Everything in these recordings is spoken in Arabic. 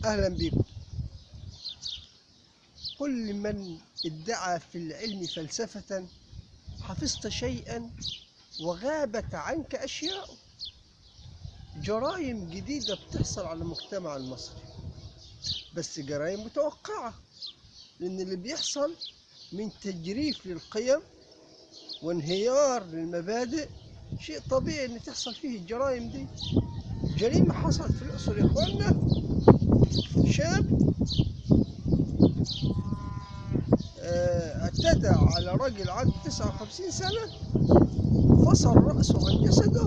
أهلا بكم. كل من ادعى في العلم فلسفة حفظت شيئا وغابت عنك أشياء. جرائم جديدة بتحصل على المجتمع المصري، بس جرائم متوقعة، لأن اللي بيحصل من تجريف للقيم وانهيار للمبادئ شيء طبيعي إن تحصل فيه الجرائم دي. جريمة حصلت في الأقصر يا إخوانا، شاب اعتدى على راجل عنده 59 سنة، فصل رأسه عن جسده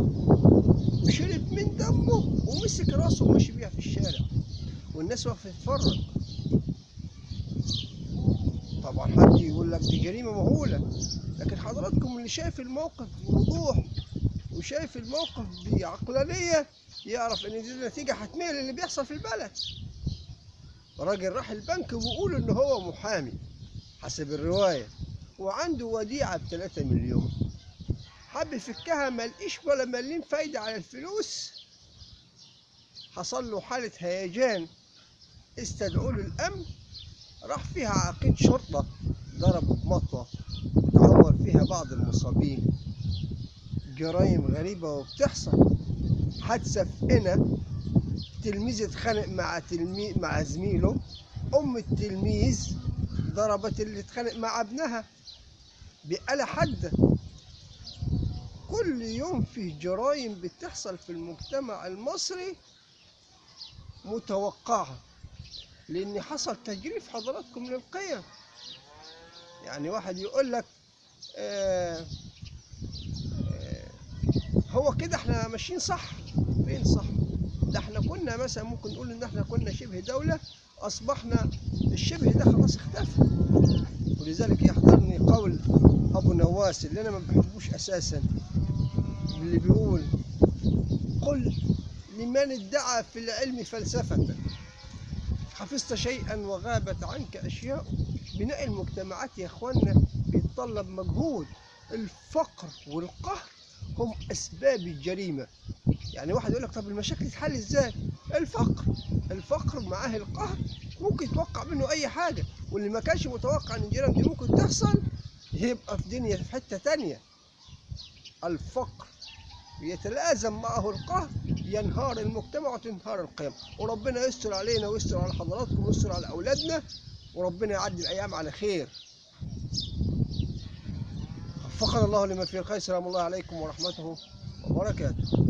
وشرب من دمه ومسك راسه ومشي بيها في الشارع، والناس واقفة تتفرج. طبعا حد يقول لك دي جريمة مهولة، لكن حضراتكم اللي شايف الموقف بوضوح وشايف الموقف بعقلانية يعرف ان دي نتيجة حتمية للي بيحصل في البلد. راجل راح البنك وبيقول ان هو محامي حسب الرواية، وعنده وديعة ب3 مليون، حب يفكها ملقيش ولا مليم فايدة على الفلوس. حصل له حالة هيجان، استدعوا له الأمن، راح فيها عقيد شرطة ضربه بمطوة وتعور فيها بعض المصابين. جرائم غريبة وبتحصل. حادثة في قنا، تلميذ اتخانق مع زميله، أم التلميذ ضربت اللي اتخانق مع ابنها بآلة حادة. كل يوم فيه جرائم بتحصل في المجتمع المصري متوقعة، لأن حصل تجريف حضراتكم للقيم. يعني واحد يقول لك هو كده احنا ماشيين صح؟ فين صح؟ ده احنا كنا مثلا ممكن نقول ان احنا كنا شبه دولة، اصبحنا الشبه ده خلاص اختفى. ولذلك يحضرني قول ابو نواس اللي انا ما بحبوش اساسا، اللي بيقول: قل لمن ادعى في العلم فلسفة حفظت شيئا وغابت عنك أشياء. بناء المجتمعات يا إخوانا بيتطلب مجهود. الفقر والقهر هم أسباب الجريمة. يعني واحد يقول لك طب المشاكل تتحل إزاي؟ الفقر معاه القهر ممكن يتوقع منه أي حاجة، واللي ما كانش متوقع إن الجريمة دي ممكن تحصل يبقى في دنيا في حتة تانية. الفقر يتلازم معه القهر، ينهار المجتمع وتنهار القيم. وربنا يستر علينا ويستر على حضراتكم ويستر على أولادنا، وربنا يعدي الأيام على خير. وفقنا الله لما فيه الخير. سلام الله عليكم ورحمته وبركاته.